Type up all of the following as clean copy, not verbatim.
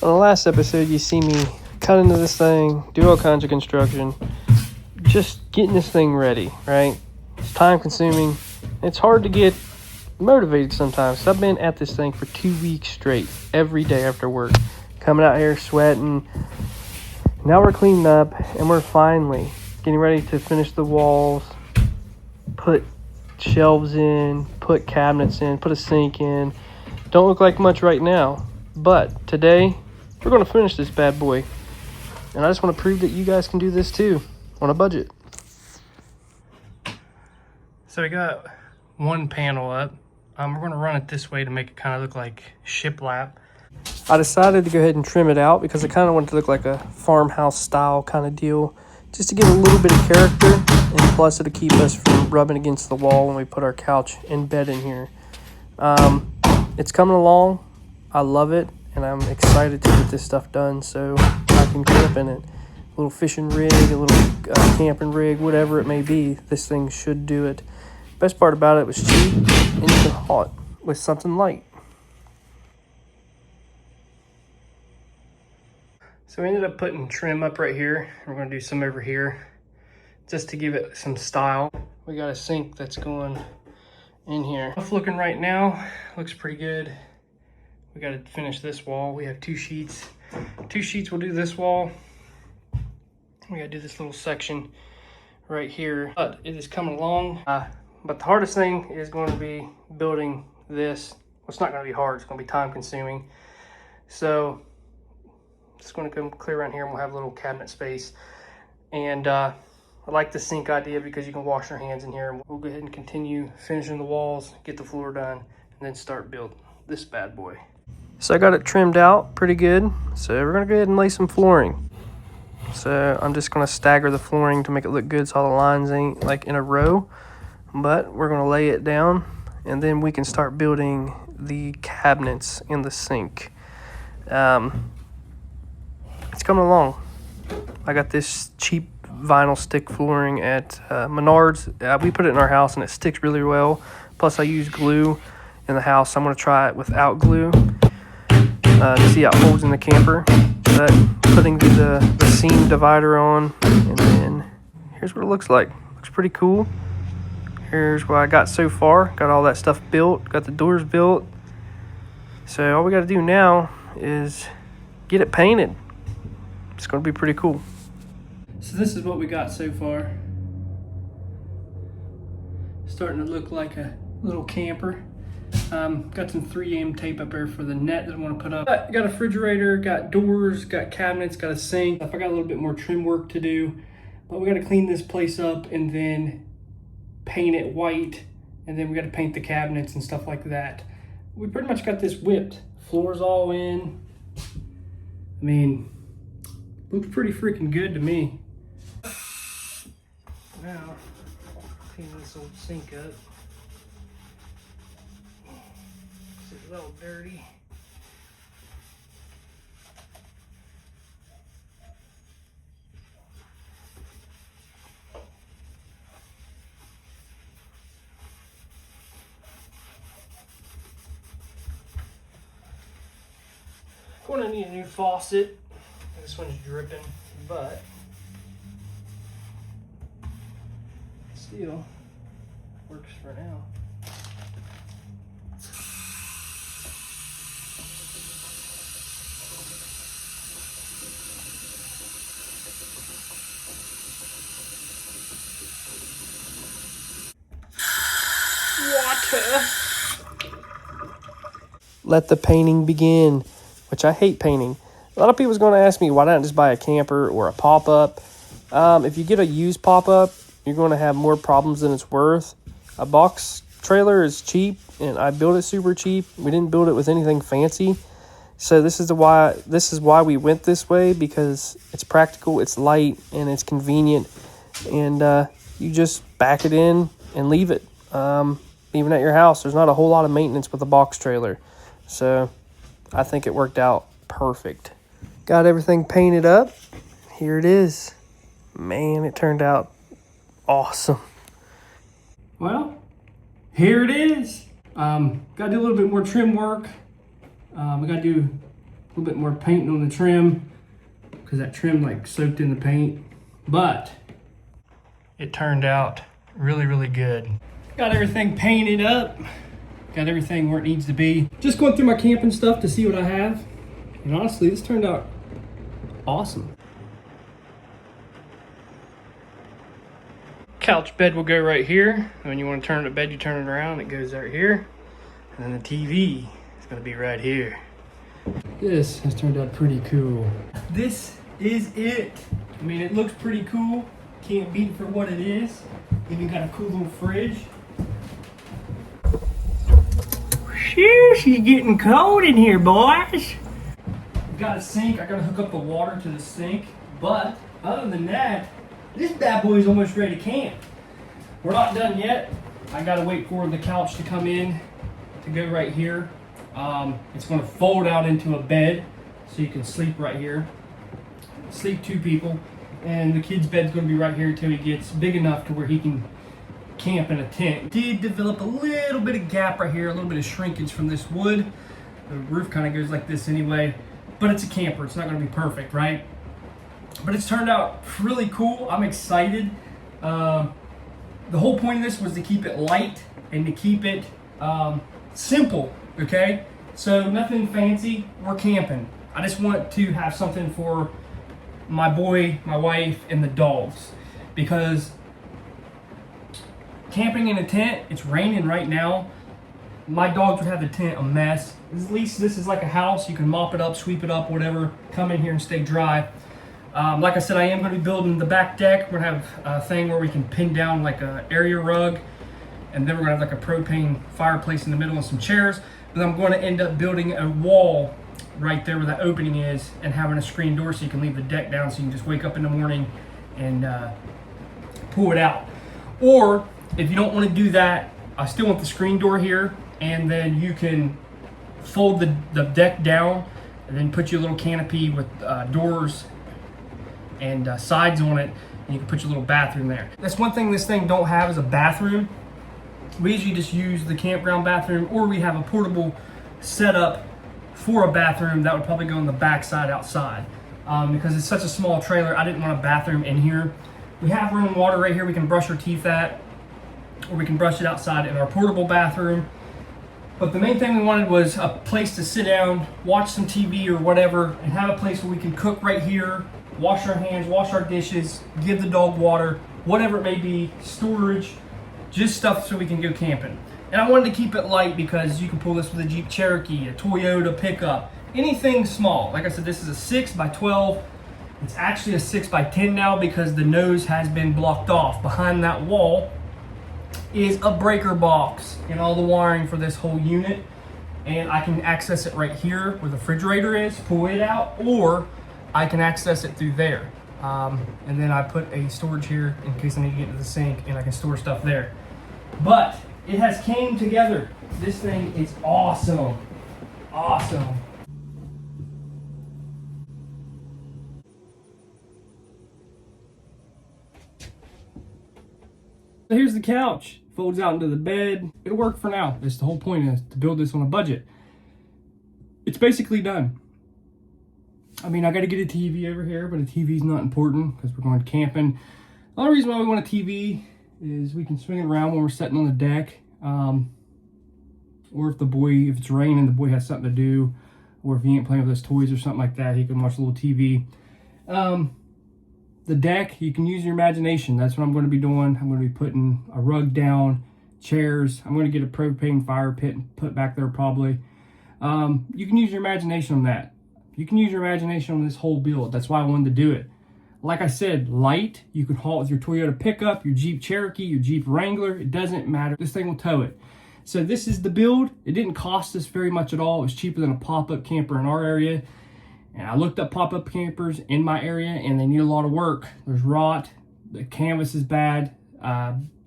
On the last episode, you see me cut into this thing, do all kinds of construction, just getting this thing ready, right? It's time consuming. It's hard to get motivated sometimes. So I've been at this thing for 2 weeks straight, every day after work, coming out here sweating. Now we're cleaning up and we're finally getting ready to finish the walls, put shelves in, put cabinets in, put a sink in. Don't look like much right now, but today we're going to finish this bad boy. And I just want to prove that you guys can do this too on a budget. So we got one panel up. We're going to run it this way to make it kind of look like shiplap. I decided to go ahead and trim it out because I kind of wanted to look like a farmhouse style kind of deal, just to give it a little bit of character, and plus it'll keep us from rubbing against the wall when we put our couch and bed in here. It's coming along. I love it, and I'm excited to get this stuff done so I can camp in it. A little fishing rig, a little camping rig, whatever it may be, this thing should do it. Best part about it was cheap, and you can haul it with something light. So we ended up putting trim up right here. We're going to do some over here just to give it some style. We got a sink that's going in here. Rough looking right now, looks pretty good. We got to finish this wall. We have 2 sheets. 2 sheets will do this wall. We got to do this little section right here. But it is coming along. But the hardest thing is going to be building this. Well, it's not going to be hard. It's going to be time consuming. So it's going to come clear around here and we'll have a little cabinet space. And I like the sink idea because you can wash your hands in here. And we'll go ahead and continue finishing the walls, get the floor done, and then start building this bad boy. So I got it trimmed out pretty good. So we're going to go ahead and lay some flooring. So I'm just going to stagger the flooring to make it look good so all the lines ain't like in a row. But we're going to lay it down and then we can start building the cabinets in the sink. It's coming along. I got this cheap vinyl stick flooring at Menards. We put it in our house and it sticks really well. Plus I use glue in the house. I'm going to try it without glue to see how it holds in the camper. But putting the seam divider on, and then here's what it looks like. Looks pretty cool. Here's what I got so far. Got all that stuff built. Got the doors built. So all we got to do now is get it painted. It's going to be pretty cool. So this is what we got so far. Starting to look like a little camper. Got some 3M tape up there for the net that I want to put up. Got a refrigerator, got doors, got cabinets, got a sink. I got a little bit more trim work to do. But we got to clean this place up and then paint it white. And then we got to paint the cabinets and stuff like that. We pretty much got this whipped. Floor's all in. I mean, looks pretty freaking good to me. Now, clean this old sink up. It's a little dirty. Gonna need a new faucet. This one's dripping, but still works for now. Water. Let the painting begin, which I hate painting. A lot of people's going to ask me, why not just buy a camper or a pop-up? If you get a used pop-up, you're going to have more problems than it's worth. A box trailer is cheap, and I built it super cheap. We didn't build it with anything fancy. So this is why we went this way, because it's practical, it's light, and it's convenient. And you just back it in and leave it. Even at your house, there's not a whole lot of maintenance with a box trailer. So I think it worked out perfect. Got everything painted up. Here it is. Man, it turned out awesome. Well, here it is. Got to do a little bit more trim work. We got to do little bit more paint on the trim because that trim like soaked in the paint, but it turned out really, really good. Got everything painted up, got everything where it needs to be. Just going through my camping stuff to see what I have. And honestly, this turned out awesome. Couch bed will go right here. When you want to turn the bed, you turn it around, it goes right here. And then the TV is going to be right here. This has turned out pretty cool. This is it. I mean, it looks pretty cool. Can't beat it for what it is. Even got a cool little fridge. Phew, she's getting cold in here, boys. Got a sink. I gotta hook up the water to the sink. But other than that, this bad boy is almost ready to camp. We're not done yet. I gotta wait for the couch to come in to go right here. It's gonna fold out into a bed so you can sleep right here. Sleep 2 people. And the kid's bed's gonna be right here until he gets big enough to where he can camp in a tent. Did develop a little bit of gap right here, a little bit of shrinkage from this wood. The roof kind of goes like this anyway, but it's a camper. It's not gonna be perfect, right? But it's turned out really cool. I'm excited. The whole point of this was to keep it light and to keep it simple, okay? So nothing fancy, we're camping. I just want to have something for my boy, my wife, and the dogs, because camping in a tent, it's raining right now. My dogs would have the tent a mess. At least this is like a house. You can mop it up, sweep it up, whatever. Come in here and stay dry. Like I said, I am going to be building the back deck. We're going to have a thing where we can pin down like a area rug, and then we're going to have like a propane fireplace in the middle and some chairs. But I'm going to end up building a wall right there where that opening is and having a screen door so you can leave the deck down so you can just wake up in the morning and pull it out. Or if you don't want to do that, I still want the screen door here, and then you can fold the deck down and then put your little canopy with doors and sides on it, and you can put your little bathroom there. That's one thing this thing don't have is a bathroom. We usually just use the campground bathroom, or we have a portable setup for a bathroom that would probably go on the back side outside. Because it's such a small trailer, I didn't want a bathroom in here. We have running water right here we can brush our teeth at, or we can brush it outside in our portable bathroom. But the main thing we wanted was a place to sit down, watch some TV or whatever, and have a place where we can cook right here, wash our hands, wash our dishes, give the dog water, whatever it may be, storage, just stuff so we can go camping. And I wanted to keep it light because you can pull this with a Jeep Cherokee, a Toyota pickup, anything small. Like I said, this is a 6x12. It's actually a 6x10 now because the nose has been blocked off. Behind that wall is a breaker box and all the wiring for this whole unit. And I can access it right here where the refrigerator is, pull it out, or I can access it through there. And then I put a storage here in case I need to get to the sink, and I can store stuff there. But it has came together. This thing is awesome. Awesome. So here's the couch. Folds out into the bed. It'll work for now. That's the whole point, is to build this on a budget. It's basically done. I mean, I got to get a TV over here, but a TV's not important because we're going camping. The only reason why we want a TV is we can swing it around when we're sitting on the deck. Or if it's raining, the boy has something to do, or if he ain't playing with his toys or something like that, he can watch a little TV. The deck, you can use your imagination. That's what I'm going to be doing. I'm going to be putting a rug down, chairs. I'm going to get a propane fire pit and put back there probably. You can use your imagination on that. You can use your imagination on this whole build. That's why I wanted to do it. Like I said, light. You can haul it with your Toyota pickup, your Jeep Cherokee, your Jeep Wrangler. It doesn't matter. This thing will tow it. So this is the build. It didn't cost us very much at all. It was cheaper than a pop-up camper in our area. And I looked up pop-up campers in my area, and they need a lot of work. There's rot. The canvas is bad.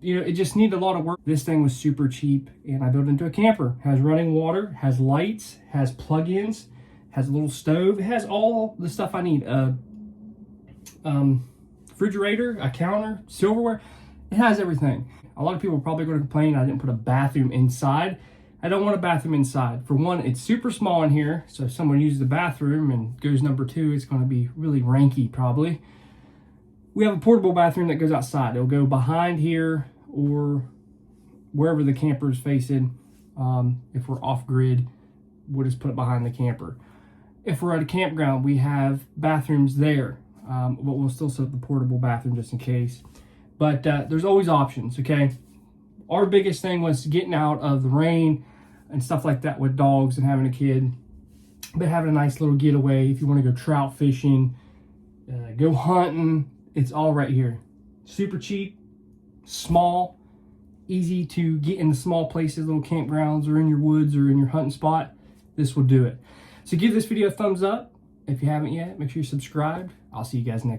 It just needed a lot of work. This thing was super cheap, and I built it into a camper. Has running water, has lights, has plug-ins, has a little stove. It has all the stuff I need. Refrigerator, a counter, silverware. It has everything. A lot of people are probably going to complain I didn't put a bathroom inside, I don't want a bathroom inside. For one, it's super small in here, so if someone uses the bathroom and goes number 2, it's going to be really ranky probably. We have a portable bathroom that goes outside. It'll go behind here or wherever the camper is facing. If we're off-grid, we'll just put it behind the camper. If we're at a campground, we have bathrooms there, but we'll still set up the portable bathroom just in case. But there's always options, okay? Our biggest thing was getting out of the rain and stuff like that with dogs and having a kid, but having a nice little getaway. If you want to go trout fishing, go hunting, it's all right here. Super cheap, small, easy to get in the small places, little campgrounds or in your woods or in your hunting spot. This will do it. So give this video a thumbs up. If you haven't yet, make sure you're subscribed. I'll see you guys next time.